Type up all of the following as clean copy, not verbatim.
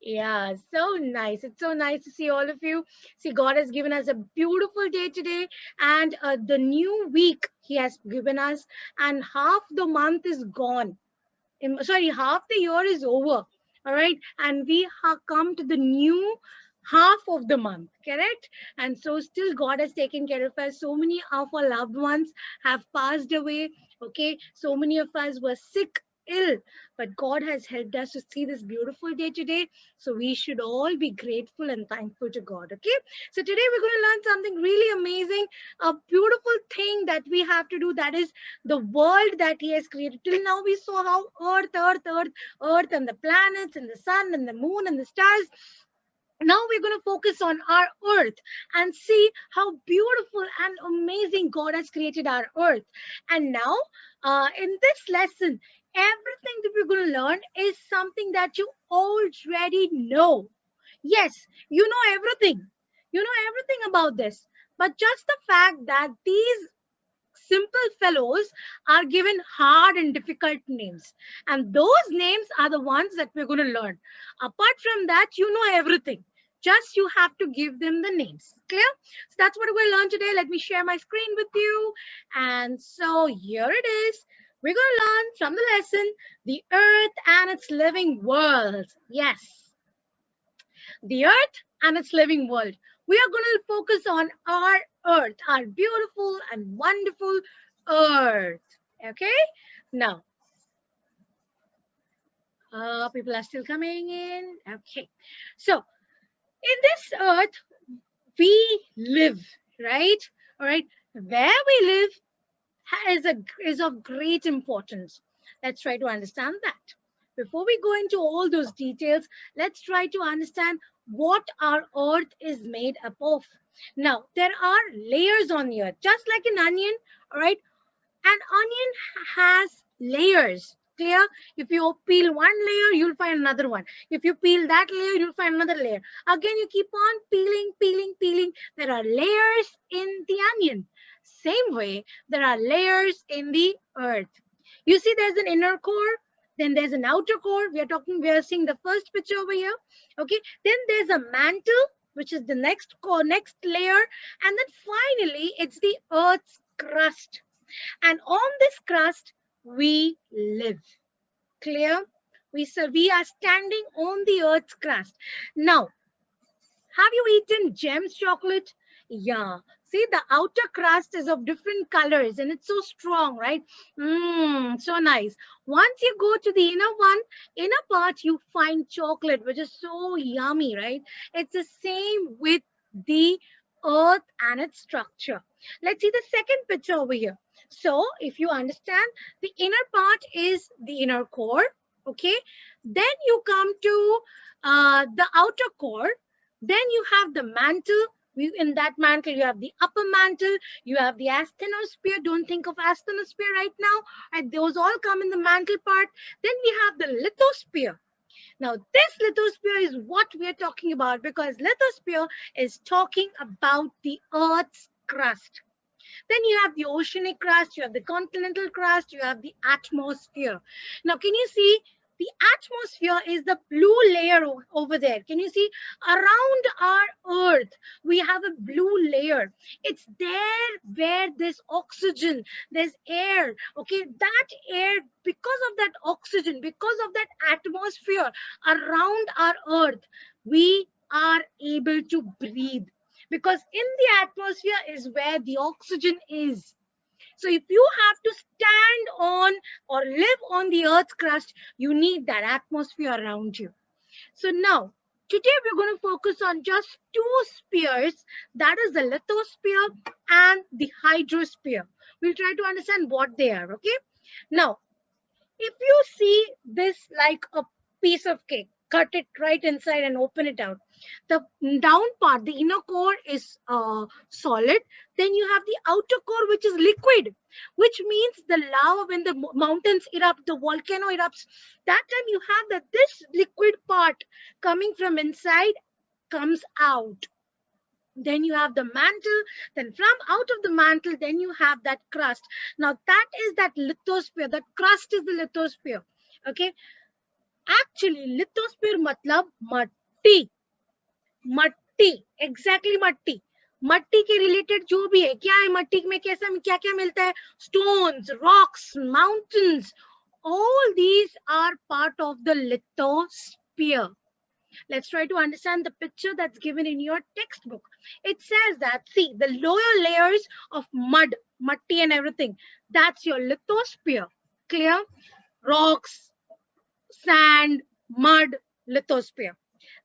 Yeah, so nice. It's so nice to see all of you. See, God has given us a beautiful day today, and the new week He has given us, and half the month is gone. Sorry, half the year is over. All right, and we have come to the new half of the month, correct? And so, still, God has taken care of us. So many of our loved ones have passed away. Okay, so many of us were sick, ill, but God has helped us to see this beautiful day today. So we should all be grateful and thankful to God. Okay, so today we're going to learn something really amazing, a beautiful thing that we have to do, that is the world that He has created. Till now we saw how earth and the planets and the sun and the moon and the stars. Now we're going to focus on our earth and see how beautiful and amazing God has created our earth. And now, in this lesson, everything that we're going to learn is something that you already know. Yes, you know everything. You know everything about this. But just the fact that these simple fellows are given hard and difficult names. And those names are the ones that we're going to learn. Apart from that, you know everything. Just you have to give them the names. Clear? So that's what we're going to learn today. Let me share my screen with you. And so here it is. We're going to learn from the lesson, the earth and its living world. Yes, the earth and its living world. We are going to focus on our earth, our beautiful and wonderful earth. Okay, now people are still coming in. Okay, so in this earth we live, right? All right, where we live is of great importance. Let's try to understand that. Before we go into all those details, let's try to understand what our earth is made up of. Now, there are layers on the earth, just like an onion, all right? An onion has layers. Clear? If you peel one layer, you'll find another one. If you peel that layer, you'll find another layer. Again, you keep on peeling, peeling, peeling. There are layers in the onion. Same way, there are layers in the earth. You see, there's an inner core, then there's an outer core. We are seeing the first picture over here. Okay, then there's a mantle, which is the next core, next layer, and then finally, it's the earth's crust. And on this crust, we live. Clear? We are standing on the earth's crust. Now, have you eaten Gems chocolate? Yeah. See, the outer crust is of different colors and it's so strong, right? So nice. Once you go to the inner part, you find chocolate, which is so yummy, right? It's the same with the earth and its structure. Let's see the second picture over here. So, if you understand, the inner part is the inner core, okay? Then you come to the outer core, then you have the mantle. In that mantle, you have the upper mantle, you have the asthenosphere. Don't think of asthenosphere right now. And those all come in the mantle part. Then we have the lithosphere. Now, this lithosphere is what we are talking about because lithosphere is talking about the Earth's crust. Then you have the oceanic crust, you have the continental crust, you have the atmosphere. Now, can you see the atmosphere is the blue layer over there? Can you see around our earth, we have a blue layer. It's there where there's oxygen, there's air. Okay, that air, because of that oxygen, because of that atmosphere around our earth, we are able to breathe because in the atmosphere is where the oxygen is. So if you have to stand on or live on the earth's crust, you need that atmosphere around you. So now, today we're going to focus on just two spheres, that is the lithosphere and the hydrosphere. We'll try to understand what they are, okay? Now, if you see this like a piece of cake, cut it right inside and open it out. The down part, the inner core is solid. Then you have the outer core, which is liquid, which means the lava, when the mountains erupt, the volcano erupts, that time you have that this liquid part coming from inside comes out. Then you have the mantle, then from out of the mantle, then you have that crust. Now that is that lithosphere, that crust is the lithosphere. Okay, Actually, lithosphere matlab matti. मट्टी, exactly मट्टी. मट्टी के related जो भी है, क्या है मट्टी में, कैसा क्या क्या मिलता है, stones, rocks, mountains, all these are part of the lithosphere. Let's try to understand the picture that's given in your textbook. It says that, see, the lower layers of mud, matti and everything, that's your lithosphere. Clear? Rocks, sand, mud, lithosphere.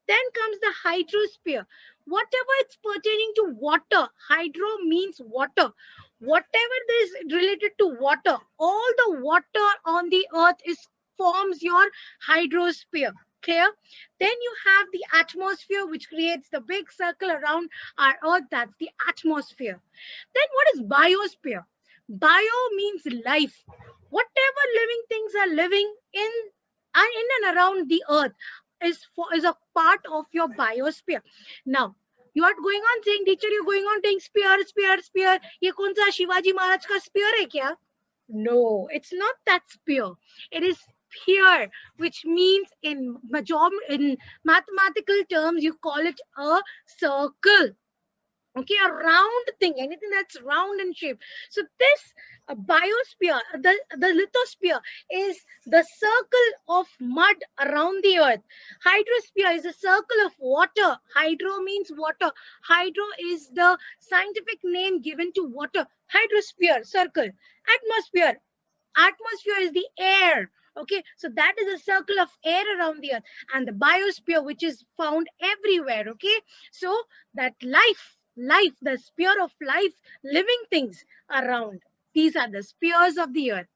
Then comes the hydrosphere. Whatever it's pertaining to water, hydro means water. Whatever is related to water, all the water on the earth is forms your hydrosphere. Clear? Then you have the atmosphere, which creates the big circle around our earth. That's the atmosphere. Then what is biosphere? Bio means life. Whatever living things are living in and around the earth is a part of your biosphere. Now, you are going on saying, teacher, you're going on saying spear. ये कौन सा शिवाजी महाराज का spear है क्या? No, it's not that spear. It is sphere, which means in mathematical terms, you call it a circle. Okay, a round thing, anything that's round in shape. So this biosphere, the lithosphere is the circle of mud around the earth. Hydrosphere is a circle of water. Hydro means water. Hydro is the scientific name given to water. Hydrosphere, circle. Atmosphere is the air. Okay, so that is a circle of air around the earth. And the biosphere, which is found everywhere. Okay, so that life, the sphere of life, living things around. These are the spheres of the earth.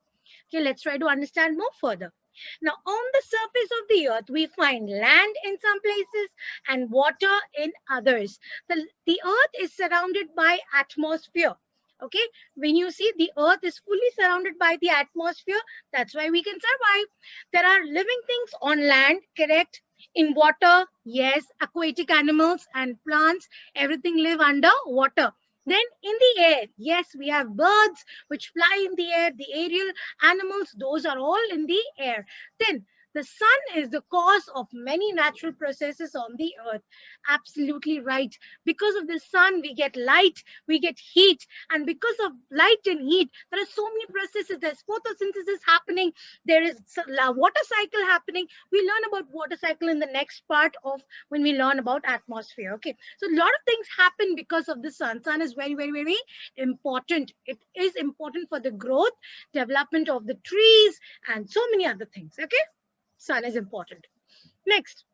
Okay, let's try to understand more further. Now, on the surface of the earth, we find land in some places and water in others. The earth is surrounded by atmosphere. Okay, when you see the earth is fully surrounded by the atmosphere, that's why we can survive. There are living things on land, correct? In water, yes, aquatic animals and plants, everything live under water. Then in the air, yes, we have birds which fly in the air, the aerial animals, those are all in the air. Then the sun is the cause of many natural processes on the earth. Absolutely right. Because of the sun, we get light, we get heat. And because of light and heat, there are so many processes. There's photosynthesis happening. There is a water cycle happening. We learn about water cycle in the next part of when we learn about atmosphere. Okay. So a lot of things happen because of the sun. Sun is very, very, very important. It is important for the growth, development of the trees, and so many other things. Okay. Sun is important. Next,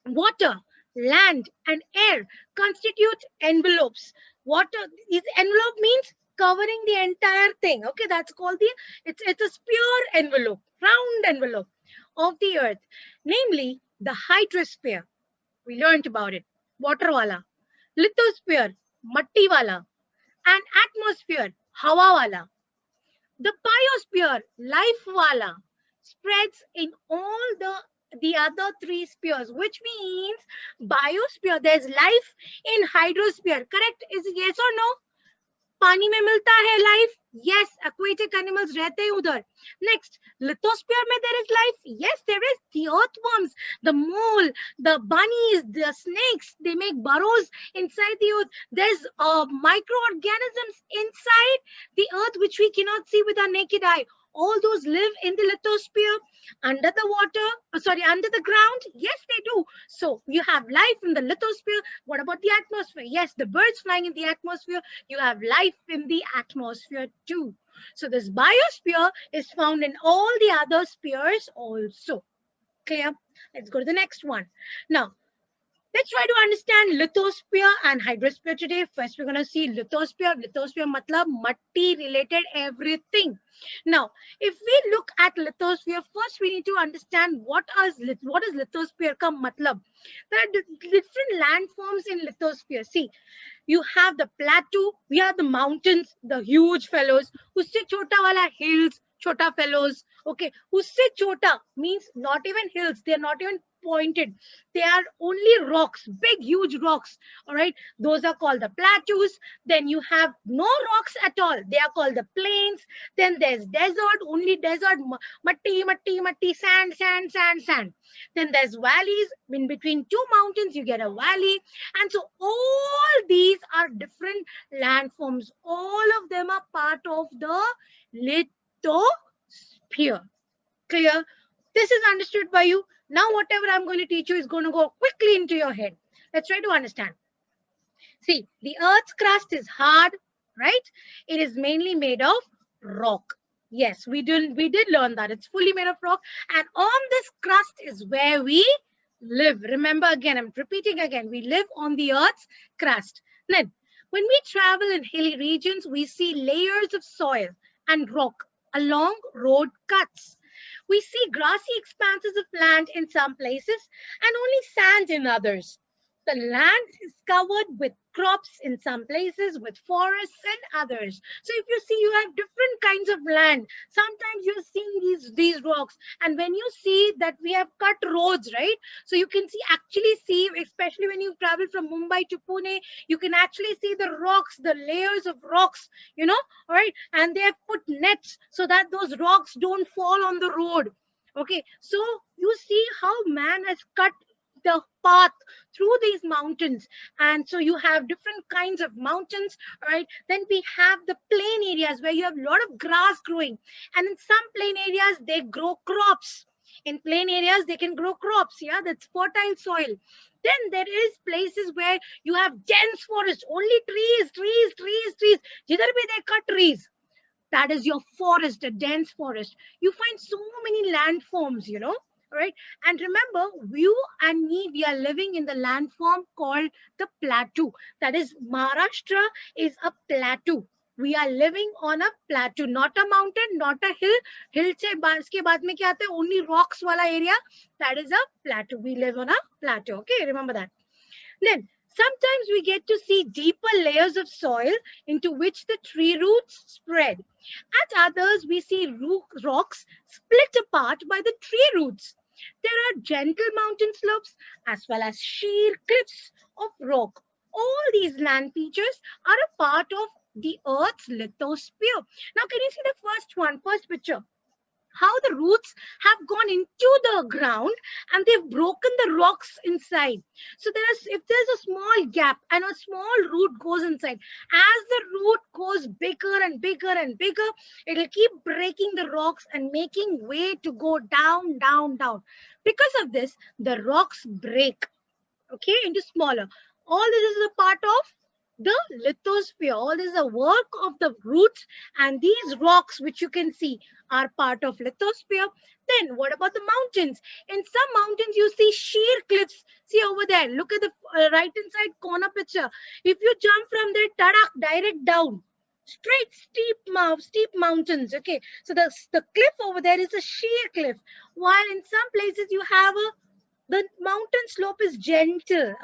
water, land, and air constitute envelopes. Water is envelope means covering the entire thing. Okay, that's called it's a sphere envelope, round envelope of the earth, namely the hydrosphere. We learned about it. Water wala, lithosphere, matti wala, and atmosphere, hawa wala. The biosphere, life wala, spreads in all the other three spheres, which means biosphere, there's life in hydrosphere. Correct? Is it yes or no? पानी में मिलता है life? Yes, aquatic animals रहते हैं उधर. Next, lithosphere में there is life? Yes, there is. The earthworms, the mole, the bunnies, the snakes, they make burrows inside the earth. There's microorganisms inside the earth which we cannot see with our naked eye. All those live in the lithosphere, under the water, under the ground. Yes, they do. So you have life in the lithosphere. What about the atmosphere? Yes, the birds flying in the atmosphere. You have life in the atmosphere too. So this biosphere is found in all the other spheres also. Clear? Let's go to the next one. Now, let's try to understand lithosphere and hydrosphere today. First, we're going to see lithosphere. Lithosphere matlab matti related everything. Now, if we look at lithosphere, first we need to understand what is lithosphere ka matlab. There are different landforms in lithosphere. See, you have the plateau, we have the mountains, the huge fellows, usse chota wala hills, chota fellows, Okay, usse chota means not even hills, they are not even pointed, they are only rocks, big huge rocks. All right, those are called the plateaus. Then you have no rocks at all, they are called the plains. Then there's desert, only desert, matti matti matti, sand sand sand sand. Then there's valleys, in between two mountains you get a valley. And so all these are different landforms, all of them are part of the lithosphere. Clear? This is understood by you. Now whatever I'm going to teach you is going to go quickly into your head. Let's try to understand. See, the Earth's crust is hard, right? It is mainly made of rock. Yes, we did learn that. It's fully made of rock. And on this crust is where we live. Remember again, I'm repeating again, we live on the Earth's crust. Then, when we travel in hilly regions, we see layers of soil and rock along road cuts. We see grassy expanses of land in some places and only sand in others. The land is covered with crops in some places, with forests in others. So if you see, you have different kinds of land. Sometimes you're seeing these rocks, and when you see that we have cut roads, right? So you can actually see, especially when you travel from Mumbai to Pune, you can actually see the rocks, the layers of rocks, all right? And they have put nets so that those rocks don't fall on the road. Okay, so you see how man has cut the path through these mountains. And so you have different kinds of mountains, right? Then we have the plain areas where you have a lot of grass growing, and in some plain areas they grow crops. In plain areas they can grow crops, yeah, that's fertile soil. Then there is places where you have dense forest, only trees, trees, trees, trees. Jidhar bhi they cut trees, that is your forest, a dense forest. You find so many landforms, right? And remember, you and me, we are living in the landform called the plateau. That is, Maharashtra is a plateau. We are living on a plateau, not a mountain, not a hill. Hill se iske baad mein kya aata hai? Only rocks wala area. That is a plateau. We live on a plateau. Okay, remember that. Then sometimes we get to see deeper layers of soil into which the tree roots spread. At others, we see rocks split apart by the tree roots. There are gentle mountain slopes as well as sheer cliffs of rock. All these land features are a part of the Earth's lithosphere. Now, can you see the first picture? How the roots have gone into the ground and they've broken the rocks inside. So if there's a small gap and a small root goes inside, as the root goes bigger and bigger and bigger, it'll keep breaking the rocks and making way to go down, down, down. Because of this, the rocks break, okay, into smaller. All this is a part of the lithosphere. All this is a work of the roots, and these rocks which you can see are part of lithosphere. Then what about the mountains? In some mountains you see sheer cliffs. See over there, look at the right hand side corner picture. If you jump from there, tadak, direct down, straight steep mountains. Okay, so the cliff over there is a sheer cliff, while in some places you have the mountain slope is gentle.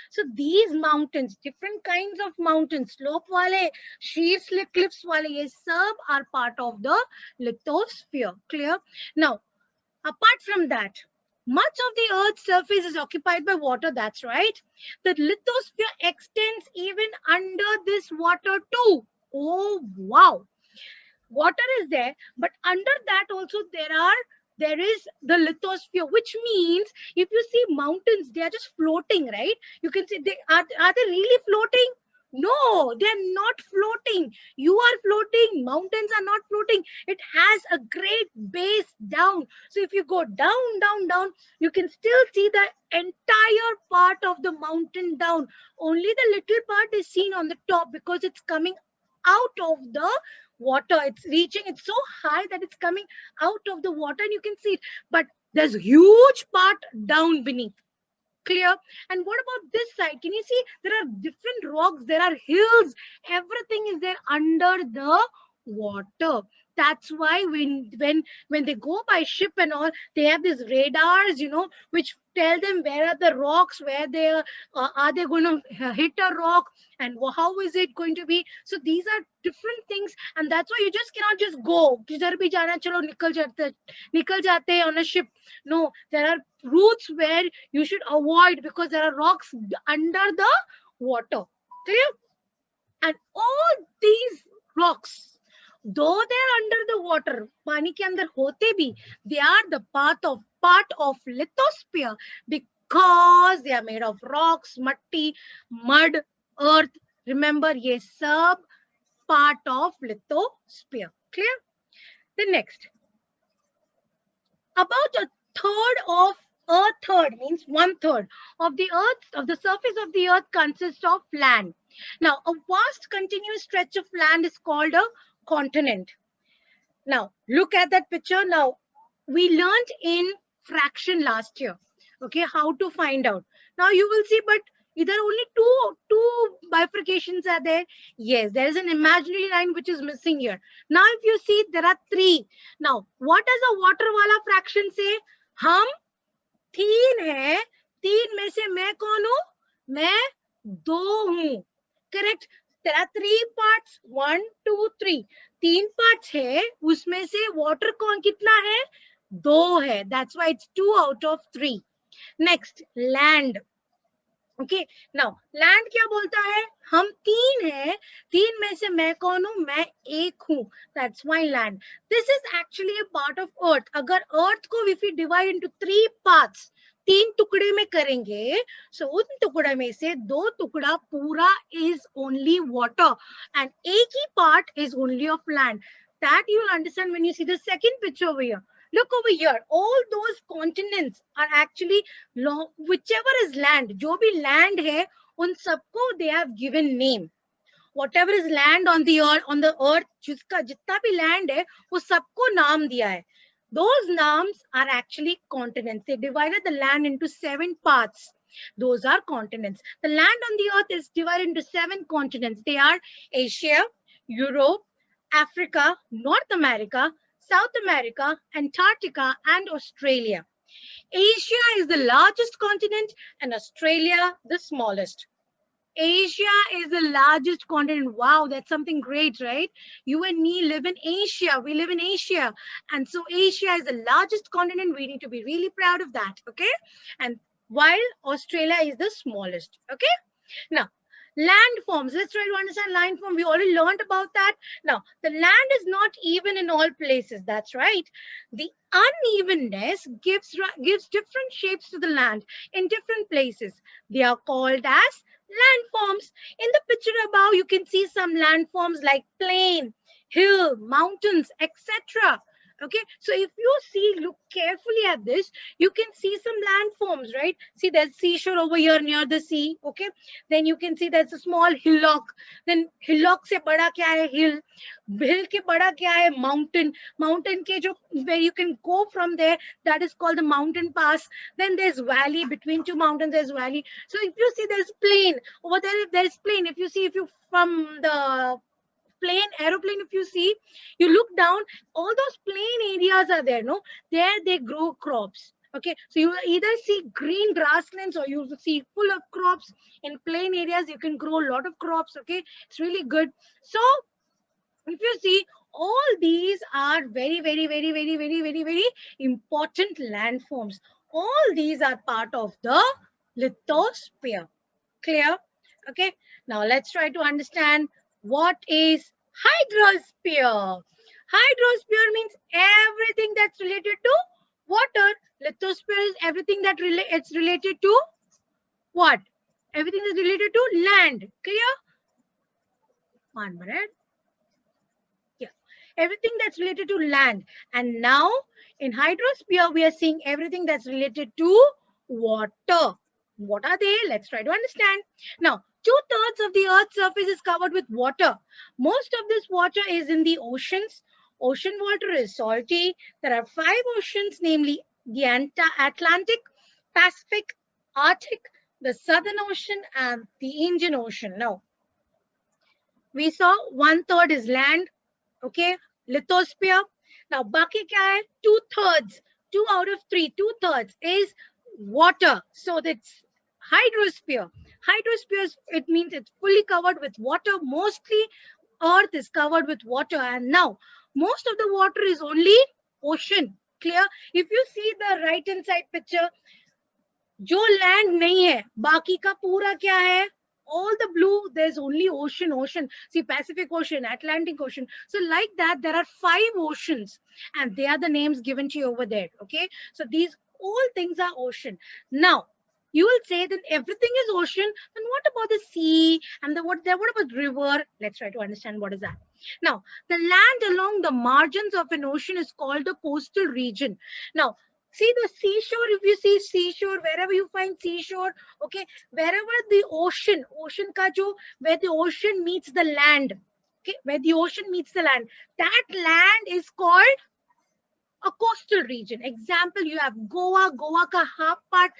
So these mountains, different kinds of mountains, slope wale, sheer cliffs wale, ye sab are part of the lithosphere. Clear? Now, apart from that, much of the Earth's surface is occupied by water. That's right. The lithosphere extends even under this water too. Oh, wow. Water is there, but under that also there is the lithosphere, which means if you see mountains, they are just floating, right? You can see are they really floating? No, they're not floating. You are floating, mountains are not floating. It has a great base down. So if you go down, down, down, you can still see the entire part of the mountain down. Only the little part is seen on the top because it's coming out of the water. It's so high that it's coming out of the water and you can see it. But there's huge part down beneath. Clear? And what about this side? Can you see there are different rocks, there are hills, everything is there under the water. That's why when they go by ship and all, they have these radars, which tell them where are the rocks, where are they going to hit a rock, and how is it going to be. So these are different things, and that's why you just cannot just go kidhar bhi jana chalo nikal jate hain on a ship. No, there are routes where you should avoid because there are rocks under the water. Clear? And all these rocks, though they're under the water, पानी के अंदर होते भी, they are the part of lithosphere because they are made of rocks, matti, mud, earth. Remember, ये सब part of lithosphere. Clear? The next, about a third means 1/3 of the earth, of the surface of the earth consists of land. Now, a vast continuous stretch of land is called a continent. Now, look at that picture. Now, we learned in fraction last year, okay, how to find out. Now you will see, but either only two bifurcations are there. Yes, there is an imaginary line which is missing here. Now, if you see, there are 3. Now, what does a water wala fraction say? हम 3 है, 3 में से मैं कौन हूँ? मैं 2 हूँ. Correct? There are 3 parts. 1, 2, 3. 3 parts है, उसमें से water कौन कितना है? 2 है. That's why it's 2 out of 3. Next, land. Okay. Now, land क्या बोलता है? हम 3 हैं, 3 में से मैं कौन हूँ? मैं 1 हूँ. That's why land. This is actually a part of earth. अगर earth को if we divide into 3 parts, 3 टुकड़े में करेंगे, so उन टुकड़े में से 2 टुकड़ा पूरा is only water and एक ही part is only of land. That you will understand when you see the second picture over here. Look over here. All those continents are actually whichever is land. जो भी land है, उन सबको they have given name. Whatever is land on the earth, जिसका जितना भी land है, वो सबको नाम दिया है. Those names are actually continents. They divided the land into 7 parts. Those are continents. The land on the earth is divided into 7 continents. They are Asia, Europe, Africa, North America, South America, Antarctica, and Australia. Asia is the largest continent and Australia the smallest. Asia is the largest continent. Wow, that's something great, right? You and me live in Asia. We live in Asia. And so Asia is the largest continent. We need to be really proud of that, okay? And while Australia is the smallest, okay? Now, landforms. Let's try to understand landform. We already learned about that. Now, the land is not even in all places. That's right. The unevenness gives different shapes to the land in different places. They are called as landforms. In the picture above, you can see some landforms like plain, hill, mountains, etc. Okay, so if you see, look carefully at this, you can see some landforms, right? See, there's seashore over here near the sea. Okay, then you can see there's a small hillock. Then hillock se bada kya hai? Hill. Hill ke bada kya hai? Mountain. Mountain ke jo where you can go from there, that is called the mountain pass. Then there's valley. Between 2 mountains there's valley. So if you see, there's plain over there. If there's plain, if you see, if you from the plane aeroplane, if you see, you look down, all those plain areas are there, no? There they grow crops. Okay, so you either see green grasslands or you see full of crops. In plain areas you can grow a lot of crops. Okay, it's really good. So if you see, all these are very important landforms. All these are part of the lithosphere. Clear? Okay, now let's try to understand what is hydrosphere. Hydrosphere means everything that's related to water. Lithosphere is everything that it's related to what? Everything is related to land. Clear? 1 minute. Yeah, everything that's related to land. And now in hydrosphere, we are seeing everything that's related to water. What are they? Let's try to understand. Now, 2/3 of the Earth's surface is covered with water. Most of this water is in the oceans. Ocean water is salty. There are 5 oceans, namely the Atlantic, Pacific, Arctic, the Southern Ocean, and the Indian Ocean. Now, we saw 1/3 is land. Okay, lithosphere. Now बाकी क्या है? 2/3, 2 out of 3, 2/3 is water. So that's hydrosphere. Hydrosphere, it means it's fully covered with water. Mostly earth is covered with water, and now most of the water is only ocean. Clear? If you see the right hand side picture, जो land नहीं है बाकी का पूरा क्या है? All the blue, there's only ocean. See, Pacific Ocean, Atlantic Ocean. So like that, there are 5 oceans, and they are the names given to you over there. Okay, so these all things are ocean. Now you will say that everything is ocean. Then what about the sea and what about river? Let's try to understand what is that. Now, the land along the margins of an ocean is called the coastal region. Now, see the seashore. If you see seashore, wherever you find seashore, okay, wherever the ocean ka jo, where the ocean meets the land, okay, where the ocean meets the land, that land is called a coastal region. Example, you have Goa. Goa ka half part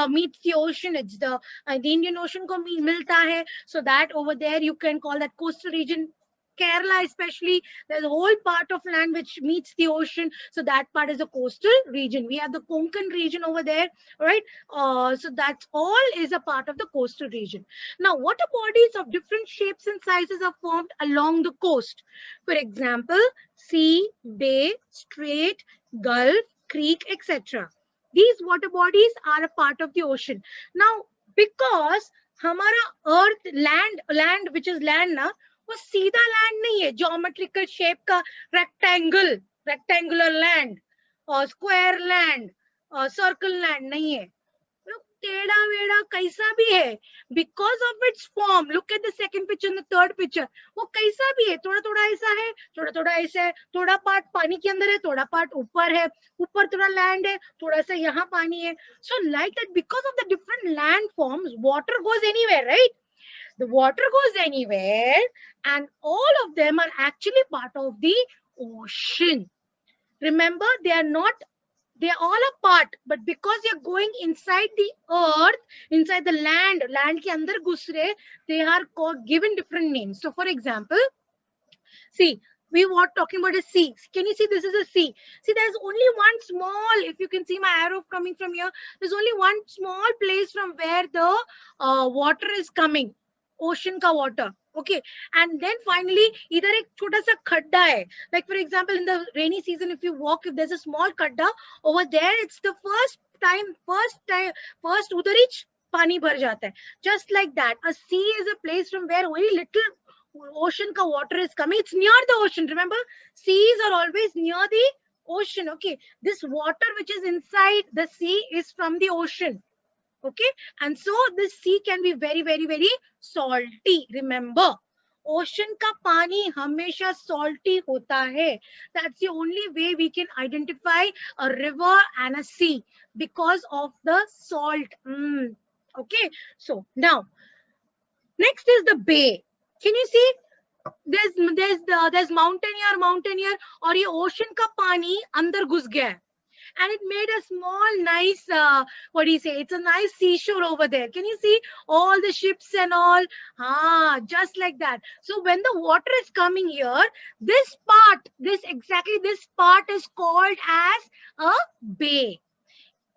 meets the ocean. It's the Indian Ocean ko milta hai. So that over there you can call that coastal region. Kerala especially, there's a whole part of land which meets the ocean. So that part is a coastal region. We have the Konkan region over there, right? So that's all is a part of the coastal region. Now, water bodies of different shapes and sizes are formed along the coast. For example, sea, bay, strait, gulf, creek, etc. These water bodies are a part of the ocean. Now, because हमारा earth, land which is land ना, वो सीधा land नहीं है, geometrical shape का rectangular land, or square land, or circle land नहीं है. टेढ़ा वेढ़ा कैसा भी है, because of its form. Look at the second picture and the third picture. वो कैसा भी है, थोड़ा थोड़ा ऐसा है, थोड़ा थोड़ा ऐसा है, थोड़ा पार्ट पानी के अंदर है, थोड़ा पार्ट ऊपर है, ऊपर थोड़ा लैंड है, थोड़ा सा यहाँ पानी है. So like that, because of the different land forms, water goes anywhere, right? The water goes anywhere, and all of them are actually part of the ocean. Remember, they are all a part, but because you're going inside the earth, inside the land ke andar ghus rahe, they are given different names. So for example, see, we were talking about a sea. Can you see this is a sea? See, there's only one small, if you can see my arrow coming from here, there's only one small place from where the water is coming. Ocean ka water. Okay, and then finally either ek chota sa khadda hai. Like for example, in the rainy season, if you walk, if there's a small khadda over there, it's the first udhar hi pani bhar jata hai. Just like that, a sea is a place from where very little ocean ka water is coming. It's near the ocean. Remember, seas are always near the ocean. Okay, this water which is inside the sea is from the ocean. Okay, and so the sea can be very, very, very salty. Remember, ocean ka pani hamesha salty hota hai. That's the only way we can identify a river and a sea, because of the salt. Okay, so now next is the bay. Can you see? There's mountain here, और ये ocean का पानी अंदर घुस गया है. And it made a small, nice, what do you say? It's a nice seashore over there. Can you see all the ships and all? Just like that. So when the water is coming here, this part is called as a bay.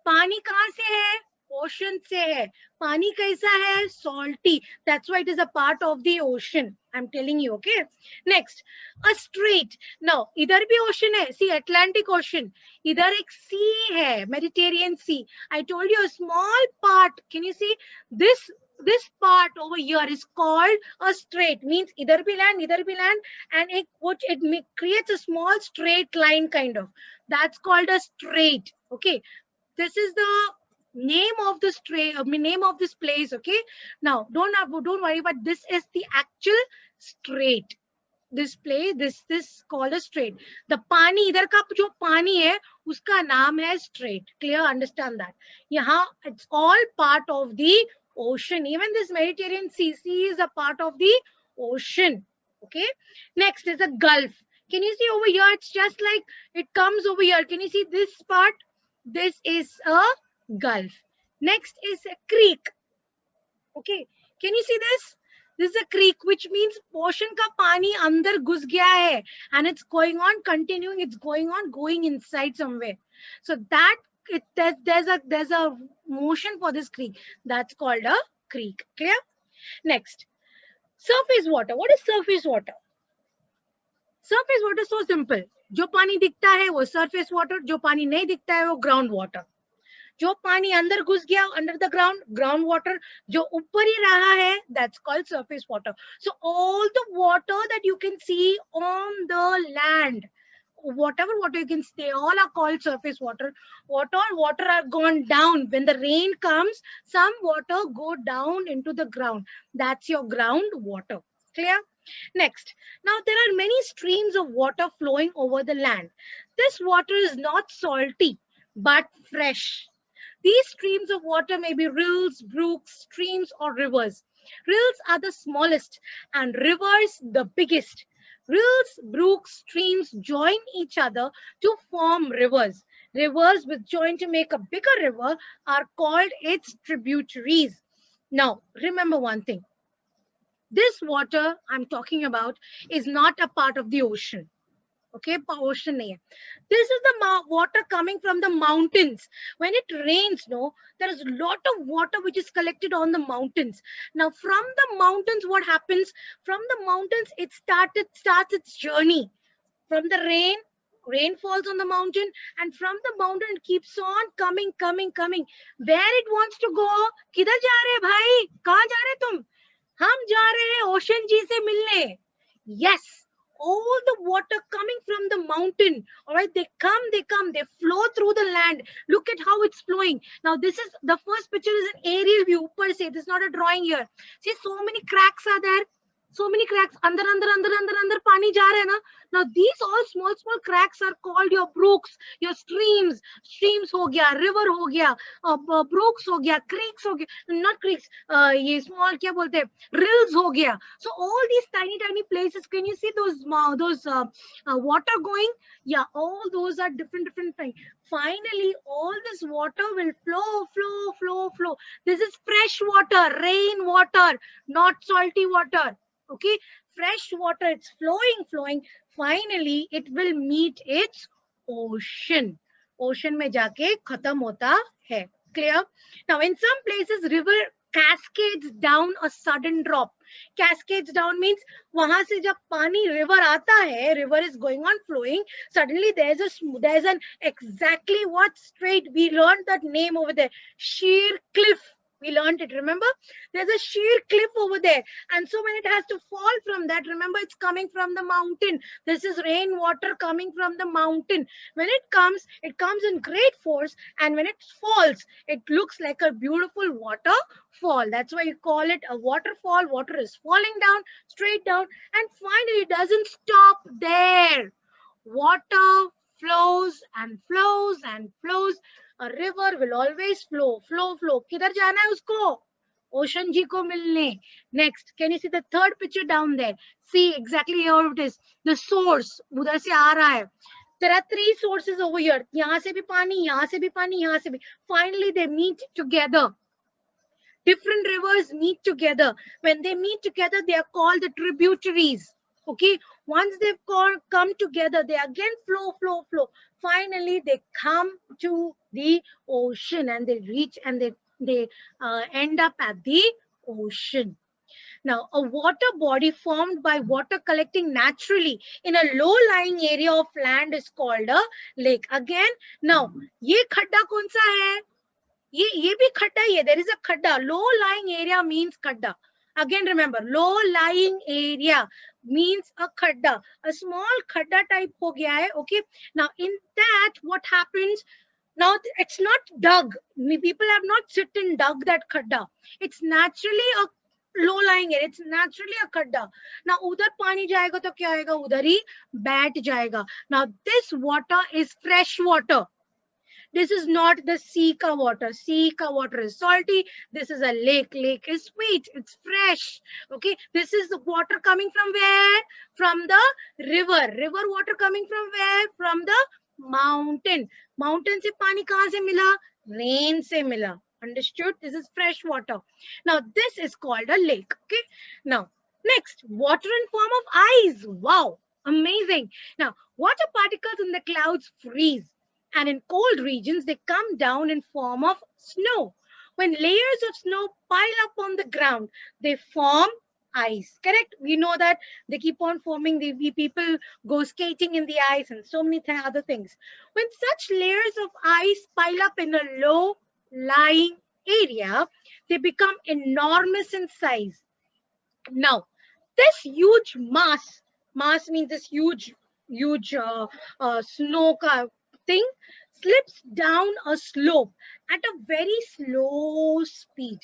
पानी कहाँ से है? Ocean से है. पानी कैसा है? Salty. That's why it is a part of the ocean. I'm telling you, okay? Next, a strait. Now, इधर भी ocean है. See, Atlantic Ocean. इधर एक sea है, Mediterranean Sea. I told you a small part. Can you see? This part over here is called a strait. Means इधर भी land, and it creates a small straight line kind of. That's called a strait. Okay. This is the name of the name of this place. Okay, now don't worry, but this is the actual strait. This place, this called a strait. The pani idhar ka jo pani hai, uska naam hai strait. Clear? Understand that? Yahan it's all part of the ocean. Even this Mediterranean Sea is a part of the ocean. Okay. Next is a gulf. Can you see over here? It's just like it comes over here. Can you see this part? This is a gulf. Next is a creek. Okay, can you see this? This is a creek, which means ocean ka pani andar ghus gaya hai, and it's going on, continuing, it's going on, going inside somewhere. So that there's a motion for this creek. That's called a creek. Clear? Next, surface water. What is surface water? Surface water so simple. जो पानी दिखता है वो surface water, जो पानी नहीं दिखता है वो ground water. जो पानी अंदर घुस गया under the ground water, जो ऊपर ही रहा है, that's called surface water. So all the water that you can see on the land, whatever water you can see, they all are called surface water. Water are gone down. When the rain comes, some water go down into the ground. That's your ground water. Clear? Next, now there are many streams of water flowing over the land. This water is not salty, but fresh. These streams of water may be rills, brooks, streams, or rivers. Rills are the smallest and rivers the biggest. Rills, brooks, streams join each other to form rivers. Rivers which join to make a bigger river are called its tributaries. Now, remember one thing. This water I'm talking about is not a part of the ocean. Okay, ocean nahi hai. This is the water coming from the mountains. When it rains, no, there is a lot of water which is collected on the mountains. Now, from the mountains, what happens? From the mountains, it starts its journey. From the rain falls on the mountain, and from the mountain it keeps on coming. Where it wants to go? किधर जा रहे भाई? कहाँ जा रहे तुम? हम जा रहे हैं ओशन जी से मिलने. Yes, all the water coming from the mountain, all right, they come, they flow through the land. Look at how it's flowing. Now, this is the first picture is an aerial view. Per se, this is not a drawing here. See, so many cracks are there. So many cracks. Andar pani ja raha hai na. Now, these all small cracks are called your brooks, your streams. Streams ho gaya, river ho gaya, brooks ho gaya, creeks ho gaya. Not creeks. Ye small kya bolte hai? Rills ho gaya. So all these tiny places. Can you see those water going? Yeah, all those are different things. Finally, all this water will flow. This is fresh water, rain water, not salty water. Okay, fresh water, it's flowing. Finally, it will meet its ocean. Ocean में जाके खत्म होता है. Clear? Now, in some places, river cascades down a sudden drop. Cascades down means वहां से जब पानी river आता है, river is going on flowing. Suddenly, there's an exactly what straight. We learned that name over there. Sheer cliff. We learned it, remember? There's a sheer cliff over there. And so when it has to fall from that, remember it's coming from the mountain. This is rainwater coming from the mountain. When it comes in great force. And when it falls, it looks like a beautiful waterfall. That's why you call it a waterfall. Water is falling down, straight down. And finally, it doesn't stop there. Water flows and flows. A river will always flow. किधर जाना है उसको? Ocean जी को मिलने. Next, can you see the third picture down there? See exactly how it is. The source उधर से आ रहा है. There are three sources over here. यहाँ से भी पानी, यहाँ से भी पानी, यहाँ से भी. Finally, they meet together. Different rivers meet together. When they meet together, they are called the tributaries. Okay, once they've come together, they again flow. Finally, they come to the ocean and they reach and they end up at the ocean. Now, a water body formed by water collecting naturally in a low-lying area of land is called a lake. Again, now, ये खड्डा कौन सा है? ये भी खड्डा ही है. There is a खड्डा. Low-lying area means खड्डा. Again, remember, low-lying area means a khadda. A small khadda type ho gaya hai. Okay. Now, in that, what happens? Now, it's not dug. People have not sit and dug that khadda. It's naturally a low-lying area. It's naturally a khadda. Now, udhar pani jayega to kya aega? Udhar hi bat jayega. Now, this water is fresh water. This is not the sea ka water. Sea ka water is salty. This is a lake. Lake is sweet. It's fresh. Okay. This is the water coming from where? From the river. River water coming from where? From the mountain. Mountain se pani kahan se mila? Rain se mila. Understood? This is fresh water. Now, this is called a lake. Okay. Now, next, water in form of ice. Wow, amazing. Now, water particles in the clouds freeze, and in cold regions, they come down in form of snow. When layers of snow pile up on the ground, they form ice. Correct? We know that they keep on forming. The people go skating in the ice and so many other things. When such layers of ice pile up in a low lying area, they become enormous in size. Now, this huge mass means this huge snow thing slips down a slope at a very slow speed.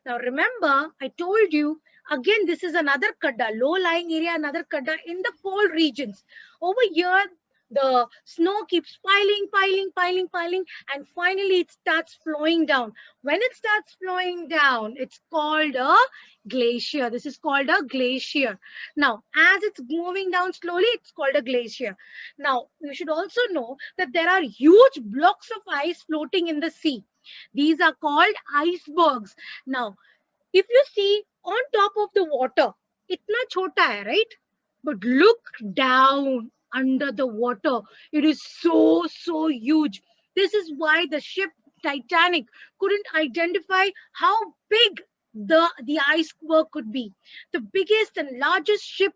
Now, remember, I told you again, this is another kadda, low-lying area, another kadda in the cold regions. Over here, the snow keeps piling, and finally it starts flowing down. When it starts flowing down, it's called a glacier. This is called a glacier. Now, as it's moving down slowly, it's called a glacier. Now, you should also know that there are huge blocks of ice floating in the sea. These are called icebergs. Now, if you see on top of the water, itna chota hai, right? But look down under the water. It is so huge. This is why the ship Titanic couldn't identify how big the iceberg could be. The biggest and largest ship,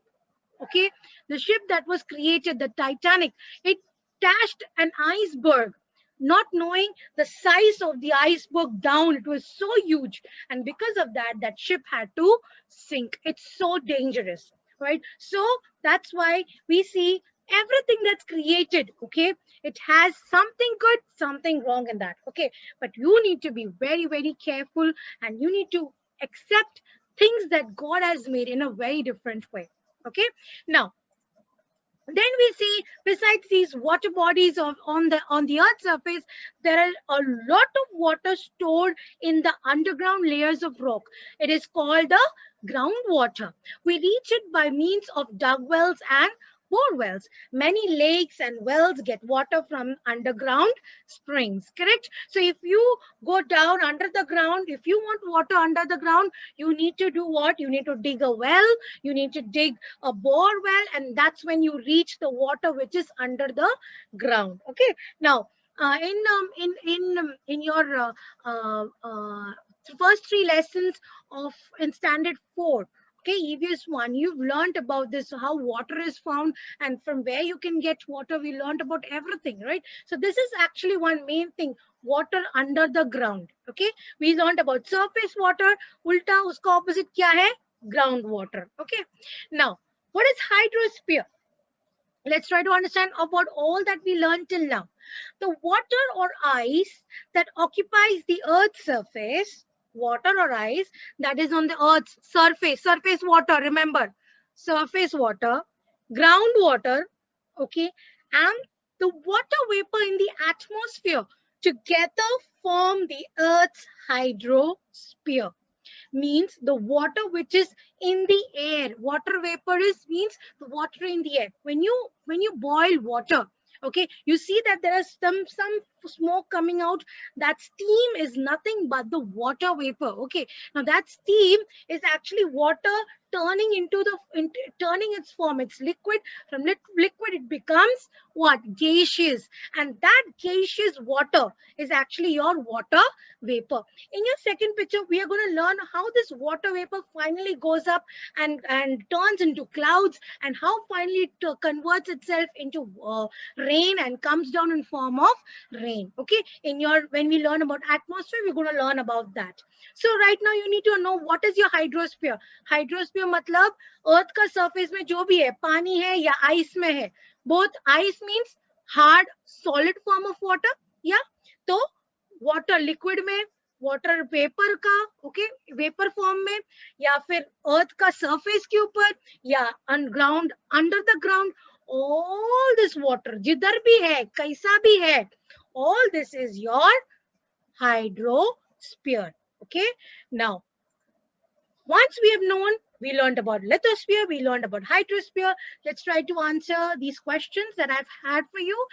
okay, the ship that was created, the Titanic, it dashed an iceberg, not knowing the size of the iceberg down. It was so huge, and because of that, that ship had to sink. It's so dangerous, right? So that's why we see everything that's created, okay, it has something good, something wrong in that, okay, but you need to be very careful, and you need to accept things that God has made in a very different way. Okay. Now, then we see besides these water bodies on the earth's surface, there are a lot of water stored in the underground layers of rock. It is called the groundwater. We reach it by means of dug wells and bore wells. Many lakes and wells get water from underground springs, correct? So if you go down under the ground, if you want water under the ground, you need to do what? You need to dig a well, you need to dig a bore well, and that's when you reach the water which is under the ground. Okay. Now, in your first three lessons of in standard 4, okay, EVS 1, you've learned about this, how water is found and from where you can get water. We learned about everything, right? So this is actually one main thing, water under the ground. Okay, we learned about surface water. Ulta uska opposite kya hai? Groundwater. Okay. Now, what is hydrosphere? Let's try to understand about all that we learned till now. The water or ice that occupies the Earth's surface, water or ice that is on the Earth's surface water, remember, surface water, groundwater, okay, and the water vapor in the atmosphere together form the Earth's hydrosphere. Means the water which is in the air. Water vapor is means the water in the air. When you boil water, okay, you see that there is some smoke coming out. That steam is nothing but the water vapor. Okay, now that steam is actually water turning turning its form. It's liquid. From liquid it becomes what? Gaseous, and that gaseous water is actually your water vapor. In your second picture, we are going to learn how this water vapor finally goes up and turns into clouds, and how finally it converts itself into rain and comes down in form of rain. Okay, when we learn about atmosphere, we're going to learn about that. So right now you need to know what is your hydrosphere. Hydrosphere मतलब earth का surface में जो भी है, पानी है या ice में है. Both ice means hard solid form of water, yeah, तो water liquid में, water vapor का, okay, vapor form में, या फिर earth का surface के ऊपर, या underground, under the ground. All this water जिधर भी है, कैसा भी है, all this is your hydrosphere. Okay. Now, once we have known, we learned about lithosphere, we learned about hydrosphere. Let's try to answer these questions that I've had for you.